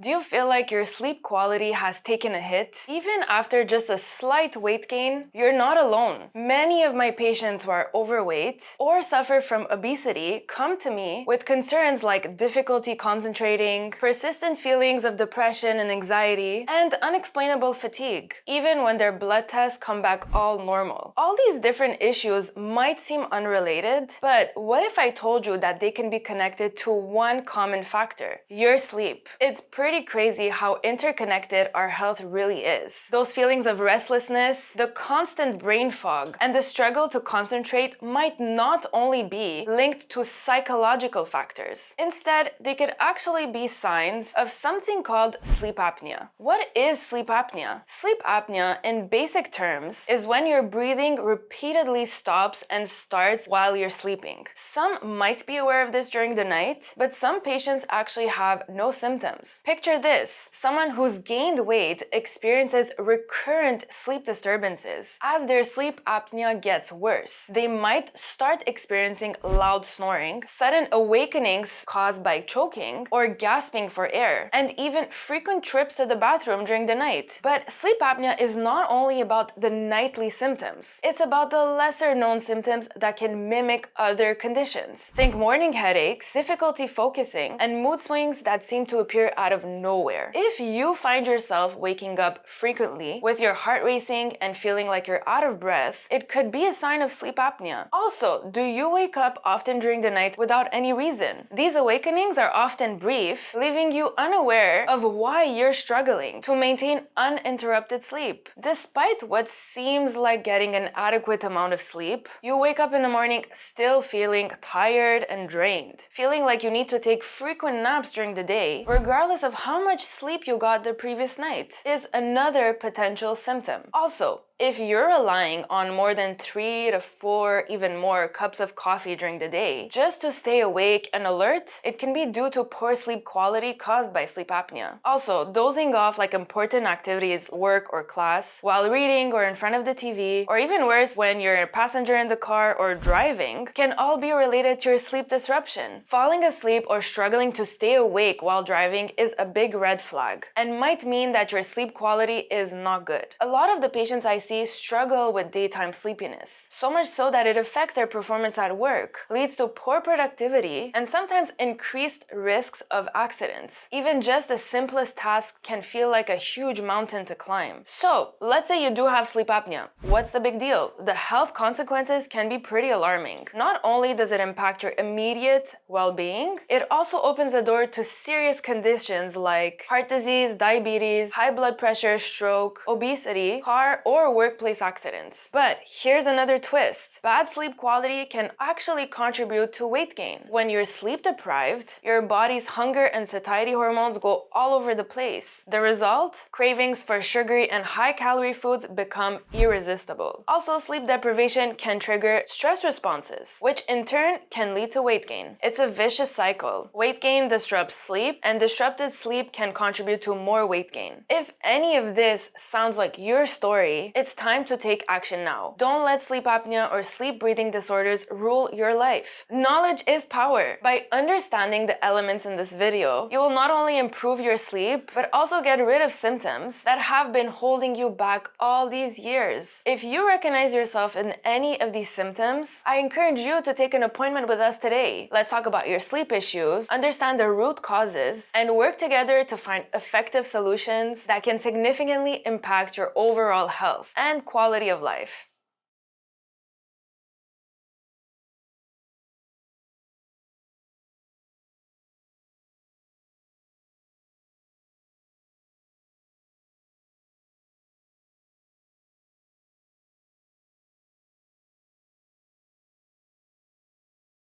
Do you feel like your sleep quality has taken a hit? Even after just a slight weight gain, you're not alone. Many of my patients who are overweight or suffer from obesity come to me with concerns like difficulty concentrating, persistent feelings of depression and anxiety, and unexplainable fatigue, even when their blood tests come back all normal. All these different issues might seem unrelated, but what if I told you that they can be connected to one common factor: your sleep? It's pretty crazy how interconnected our health really is. Those feelings of restlessness, the constant brain fog, and the struggle to concentrate might not only be linked to psychological factors. Instead, they could actually be signs of something called sleep apnea. What is sleep apnea? Sleep apnea, in basic terms, is when your breathing repeatedly stops and starts while you're sleeping. Some might be aware of this during the night, but some patients actually have no symptoms. Picture this: someone who's gained weight experiences recurrent sleep disturbances. As their sleep apnea gets worse, they might start experiencing loud snoring, sudden awakenings caused by choking or gasping for air, and even frequent trips to the bathroom during the night. But sleep apnea is not only about the nightly symptoms, it's about the lesser known symptoms that can mimic other conditions. Think morning headaches, difficulty focusing, and mood swings that seem to appear out of nowhere. If you find yourself waking up frequently with your heart racing and feeling like you're out of breath, it could be a sign of sleep apnea. Also, do you wake up often during the night without any reason? These awakenings are often brief, leaving you unaware of why you're struggling to maintain uninterrupted sleep. Despite what seems like getting an adequate amount of sleep, you wake up in the morning still feeling tired and drained, feeling like you need to take frequent naps during the day, regardless of how much sleep you got the previous night, is another potential symptom. Also, if you're relying on more than 3 to 4, even more cups of coffee during the day just to stay awake and alert, it can be due to poor sleep quality caused by sleep apnea. Also, dozing off like important activities, work or class, while reading or in front of the TV, or even worse, when you're a passenger in the car or driving, can all be related to your sleep disruption. Falling asleep or struggling to stay awake while driving is a big red flag and might mean that your sleep quality is not good. A lot of the patients I see struggle with daytime sleepiness, so much so that it affects their performance at work, leads to poor productivity, and sometimes increased risks of accidents. Even just the simplest task can feel like a huge mountain to climb. So, let's say you do have sleep apnea. What's the big deal? The health consequences can be pretty alarming. Not only does it impact your immediate well-being, it also opens the door to serious conditions like heart disease, diabetes, high blood pressure, stroke, obesity, car or workplace accidents. But here's another twist. Bad sleep quality can actually contribute to weight gain. When you're sleep deprived, your body's hunger and satiety hormones go all over the place. The result? Cravings for sugary and high-calorie foods become irresistible. Also, sleep deprivation can trigger stress responses, which in turn can lead to weight gain. It's a vicious cycle. Weight gain disrupts sleep, and disrupted sleep can contribute to more weight gain. If any of this sounds like your story, it's time to take action now. Don't let sleep apnea or sleep breathing disorders rule your life. Knowledge is power. By understanding the elements in this video, you will not only improve your sleep, but also get rid of symptoms that have been holding you back all these years. If you recognize yourself in any of these symptoms, I encourage you to take an appointment with us today. Let's talk about your sleep issues, understand the root causes, and work together to find effective solutions that can significantly impact your overall health and quality of life.